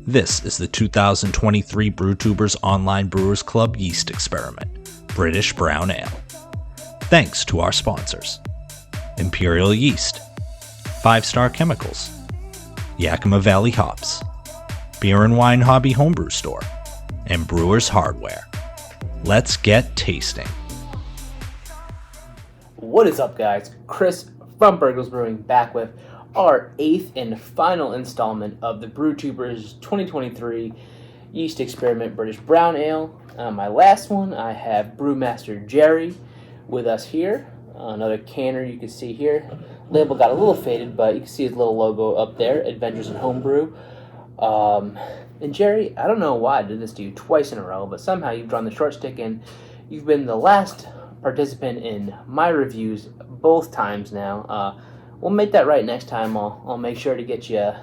This is the 2023 Brewtubers Online Brewers Club Yeast Experiment, British Brown Ale. Thanks to our sponsors: Imperial Yeast, 5 Star Chemicals, Yakima Valley Hops, Beer and Wine Hobby Homebrew Store, and Brewers Hardware. Let's get tasting. What is up, guys? Chris from Burgles Brewing back with our 8th and final installment of the Brewtubers 2023 Yeast Experiment British Brown Ale. My last one, I have Brewmaster Jerry with us here. Another canner you can see here. Label got a little faded, but you can see his little logo up there, Adventures In Homebrew. And Jerry, I don't know why I did this to you twice in a row, but somehow you've drawn the short stick and you've been the last participant in my reviews both times now. We'll make that right next time. I'll make sure to get you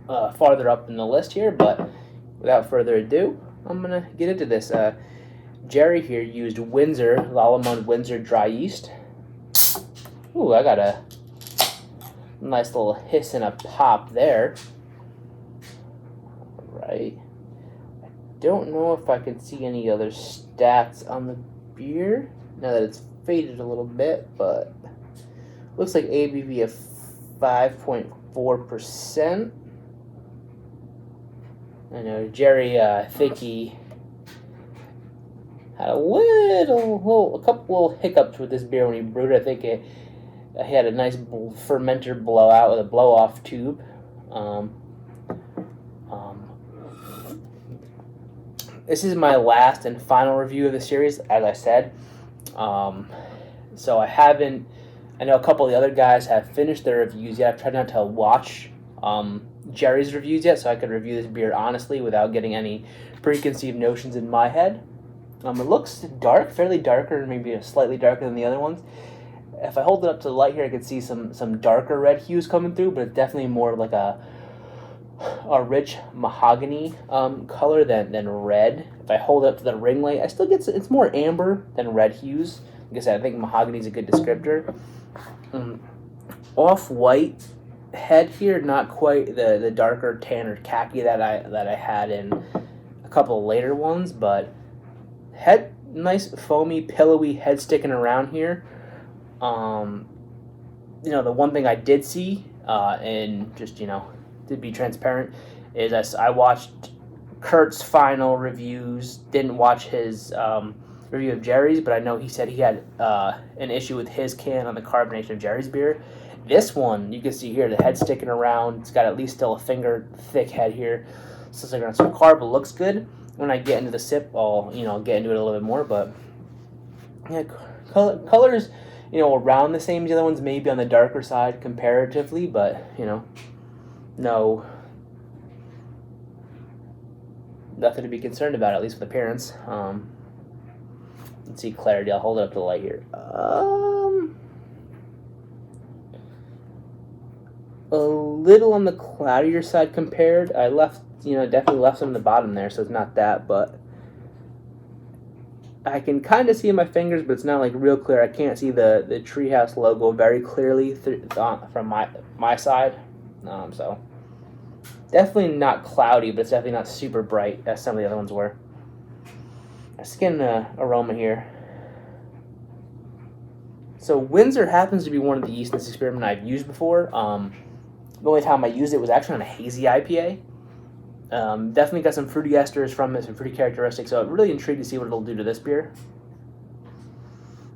farther up in the list here, but without further ado, I'm going to get into this. Jerry here used Lallemand Windsor dry yeast. Ooh, I got a nice little hiss and a pop there. Right. I don't know if I can see any other stats on the beer now that it's faded a little bit, but looks like ABV of 5.4%. I know Jerry, I think he had a couple little hiccups with this beer when he brewed it. I think he had a nice fermenter blowout with a blow-off tube. This is my last and final review of the series, as I said. So I know a couple of the other guys have finished their reviews yet. I've tried not to watch Jerry's reviews yet, so I could review this beer honestly without getting any preconceived notions in my head. It looks dark, fairly darker, maybe slightly darker than the other ones. If I hold it up to the light here, I can see some darker red hues coming through, but it's definitely more like a rich mahogany color than red. If I hold it up to the ring light, I still get it's more amber than red hues. Like I said, I think mahogany is a good descriptor. Off-white head here, not quite the darker tan or khaki that I had in a couple of later ones, but head nice foamy, pillowy head sticking around here. The one thing I did see, and just to be transparent, is I watched Kurt's final reviews. Didn't watch his review of Jerry's, but I know he said he had an issue with his can on the carbonation of Jerry's beer. This one, you can see here, the head sticking around. It's got at least still a finger thick head here. So it's like around some carb, but looks good. When I get into the sip, I'll get into it a little bit more. But yeah, colors, around the same as the other ones, maybe on the darker side comparatively, but no, nothing to be concerned about, at least with appearance. Let's see clarity. I'll hold it up to the light here. A little on the cloudier side compared. I left, definitely left some in the bottom there, so it's not that, but I can kind of see in my fingers, but it's not like real clear. I can't see the Treehouse logo very clearly from my side. So definitely not cloudy, but it's definitely not super bright as some of the other ones were. Let's get an aroma here. So Windsor happens to be one of the yeast in this experiment I've used before. The only time I used it was actually on a hazy IPA. Definitely got some fruity esters from it, some fruity characteristics, so I'm really intrigued to see what it'll do to this beer.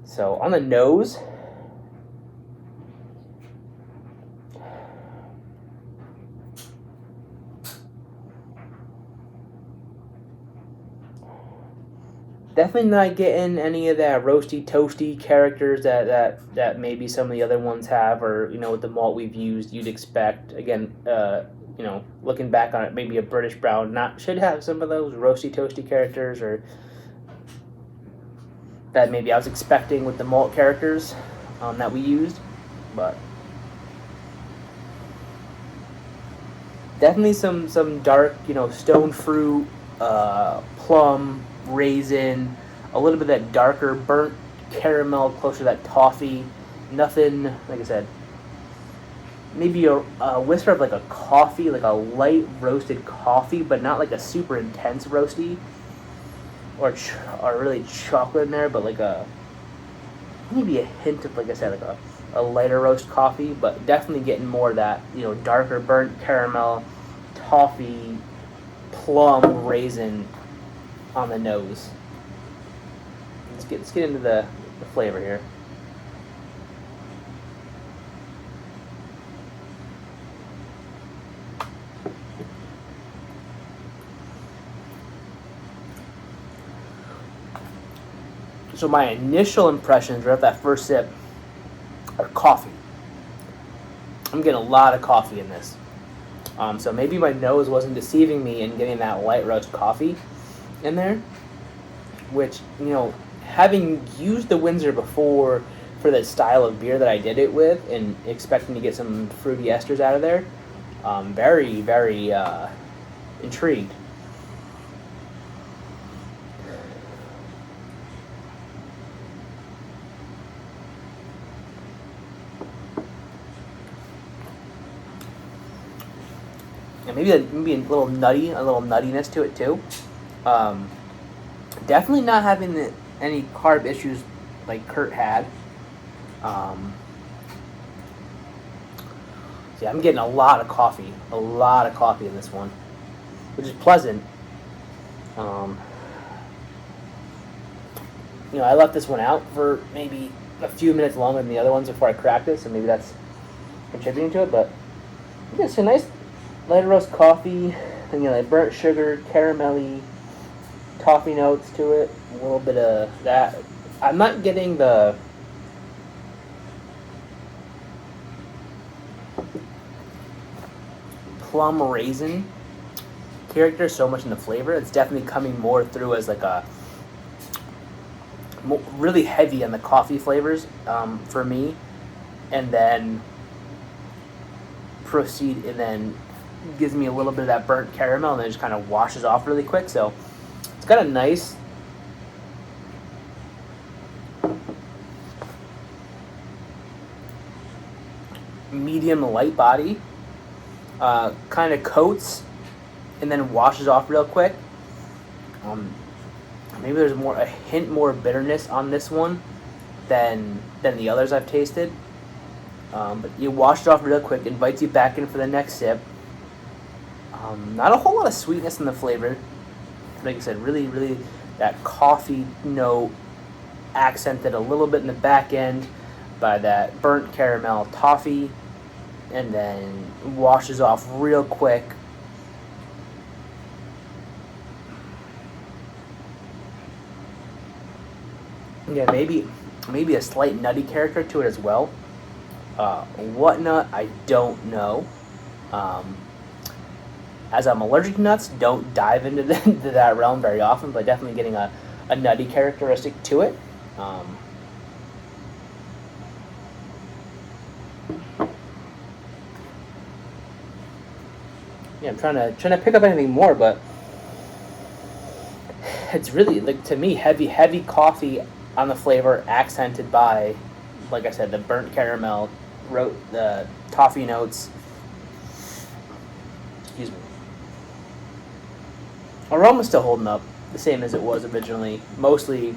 So on the nose, definitely not getting any of that roasty, toasty characters that maybe some of the other ones have, or with the malt we've used, you'd expect. Again, looking back on it, maybe a British brown should have some of those roasty, toasty characters, or that maybe I was expecting with the malt characters that we used, but definitely some dark, stone fruit, plum, raisin, a little bit of that darker burnt caramel, closer to that toffee. Nothing, like I said, maybe a whisper of like a coffee, like a light roasted coffee, but not like a super intense roasty, or really chocolate in there, but like maybe a hint of, like I said, like a lighter roast coffee, but definitely getting more of that, darker burnt caramel, toffee, plum, raisin on the nose. Let's get into the flavor here. So my initial impressions right at that first sip are coffee. I'm getting a lot of coffee in this. So maybe my nose wasn't deceiving me in getting that light roast coffee in there, which, having used the Windsor before for the style of beer that I did it with and expecting to get some fruity esters out of there, very, very intrigued. And maybe a little nuttiness to it too. Definitely not having any carb issues like Kurt had. See, I'm getting a lot of coffee in this one, which is pleasant. I left this one out for maybe a few minutes longer than the other ones before I cracked it, so maybe that's contributing to it. But it's a nice light roast coffee, and like burnt sugar, caramelly, toffee notes to it. A little bit of that. I'm not getting the plum raisin character so much in the flavor. It's definitely coming more through as like a really heavy on the coffee flavors for me, and then gives me a little bit of that burnt caramel, and then it just kind of washes off really quick. So it's got a nice medium light body, kind of coats and then washes off real quick. Maybe there's a hint more bitterness on this one than the others I've tasted. But you wash it off real quick, invites you back in for the next sip. Not a whole lot of sweetness in the flavor. Like I said, really, really that coffee note accented a little bit in the back end by that burnt caramel toffee, and then washes off real quick. Yeah, maybe a slight nutty character to it as well. What nut, I don't know. As I'm allergic to nuts, don't dive into that realm very often, but definitely getting a nutty characteristic to it. Yeah, I'm trying to pick up anything more, but it's really, like, to me, heavy coffee on the flavor, accented by, like I said, the burnt caramel, the toffee notes. Excuse me. Aroma's still holding up, the same as it was originally. Mostly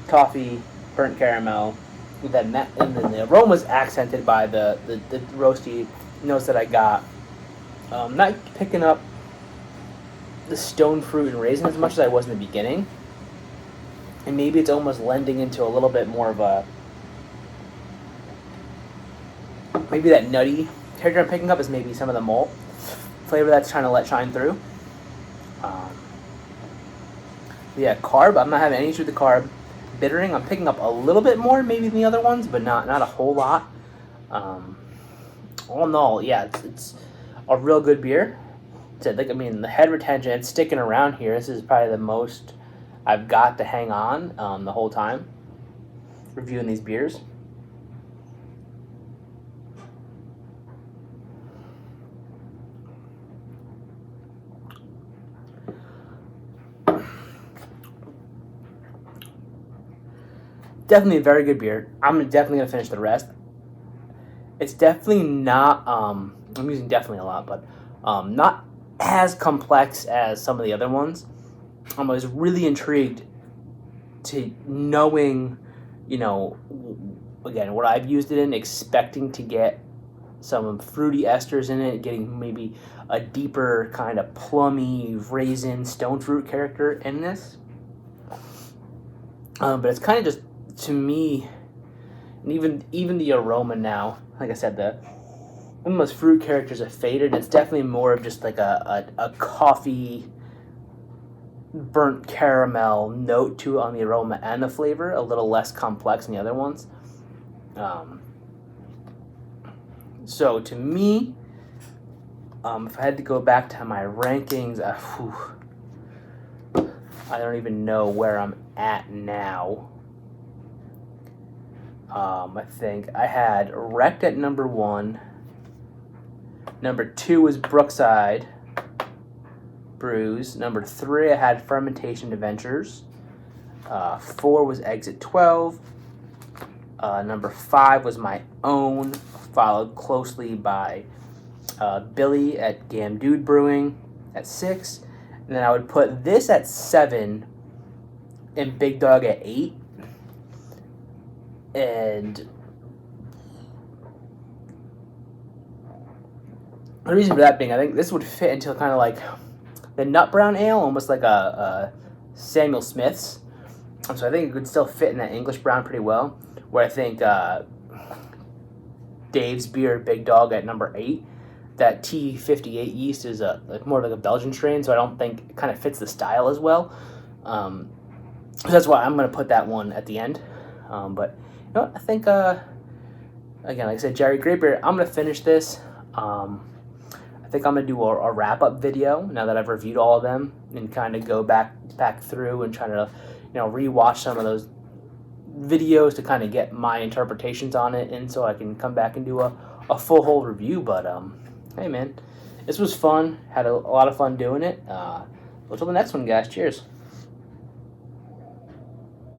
toffee, burnt caramel, and then the aroma's accented by the roasty notes that I got. Not picking up the stone fruit and raisin as much as I was in the beginning. And maybe it's almost lending into a little bit more of maybe that nutty character I'm picking up is maybe some of the malt flavor that's trying to let shine through. Yeah, carb, I'm not having any issue with the carb. Bittering, I'm picking up a little bit more maybe than the other ones, but not a whole lot. All in all, yeah, it's a real good beer. The head retention, it's sticking around here. This is probably the most I've got to hang on the whole time reviewing these beers. Definitely a very good beer. I'm definitely going to finish the rest. It's definitely not, I'm using definitely a lot, but not as complex as some of the other ones. I was really intrigued to knowing, again, what I've used it in, expecting to get some fruity esters in it, getting maybe a deeper kind of plummy raisin stone fruit character in this. But it's kind of just, to me, and even the aroma now, like I said, some of those fruit characters have faded. It's definitely more of just like a coffee, burnt caramel note to it on the aroma and the flavor, a little less complex than the other ones. So to me, if I had to go back to my rankings, I don't even know where I'm at now. I think I had Wrecked at number 1. Number 2 was Brookside Brews. Number 3, I had Fermentation Adventures. 4 was Exit 12. Number 5 was my own, followed closely by Billy at Gamdude Brewing at 6. And then I would put this at 7 and Big Dog at 8. And the reason for that being, I think this would fit into kind of like the nut brown ale, almost like a Samuel Smith's. So I think it could still fit in that English brown pretty well. Where I think Dave's Beer Big Dog at number 8, that T58 yeast is more like a Belgian strain, so I don't think it kind of fits the style as well. So that's why I'm going to put that one at the end. But I think, again, like I said, Jerry, great beer. I'm going to finish this. I think I'm going to do a wrap-up video now that I've reviewed all of them and kind of go back through and try to, rewatch some of those videos to kind of get my interpretations on it, and so I can come back and do a full whole review. But hey man, this was fun. Had a lot of fun doing it. Until the next one, guys. Cheers.